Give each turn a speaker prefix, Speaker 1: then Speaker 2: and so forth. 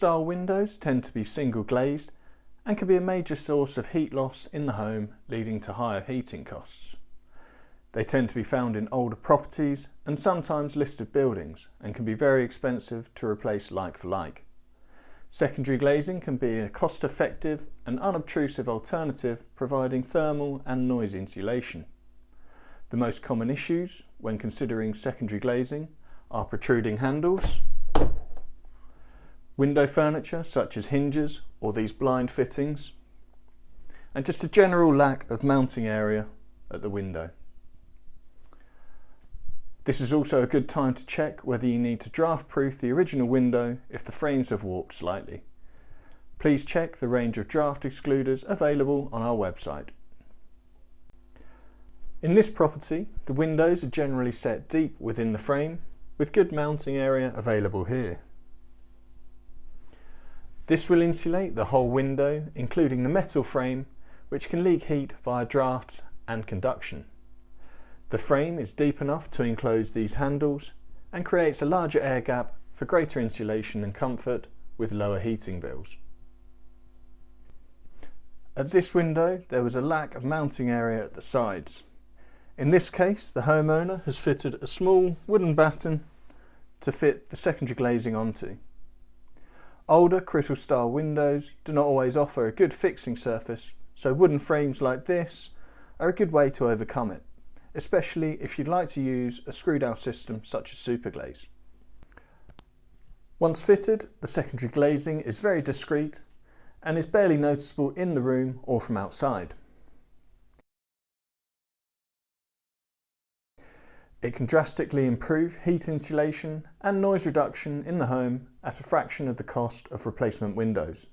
Speaker 1: style windows tend to be single glazed and can be a major source of heat loss in the home, leading to higher heating costs. They tend to be found in older properties and sometimes listed buildings and can be very expensive to replace like for like. Secondary glazing can be a cost-effective and unobtrusive alternative, providing thermal and noise insulation. The most common issues when considering secondary glazing are protruding handles, window furniture such as hinges or these blind fittings, and just a general lack of mounting area at the window. This is also a good time to check whether you need to draft proof the original window if the frames have warped slightly. Please check the range of draft excluders available on our website. In this property, the windows are generally set deep within the frame, with good mounting area available here. This will insulate the whole window, including the metal frame, which can leak heat via drafts and conduction. The frame is deep enough to enclose these handles and creates a larger air gap for greater insulation and comfort with lower heating bills. At this window, there was a lack of mounting area at the sides. In this case, the homeowner has fitted a small wooden batten to fit the secondary glazing onto. Older Crittall style windows do not always offer a good fixing surface, so wooden frames like this are a good way to overcome it, especially if you'd like to use a screw-down system such as Superglaze. Once fitted, the secondary glazing is very discreet and is barely noticeable in the room or from outside. It can drastically improve heat insulation and noise reduction in the home at a fraction of the cost of replacement windows.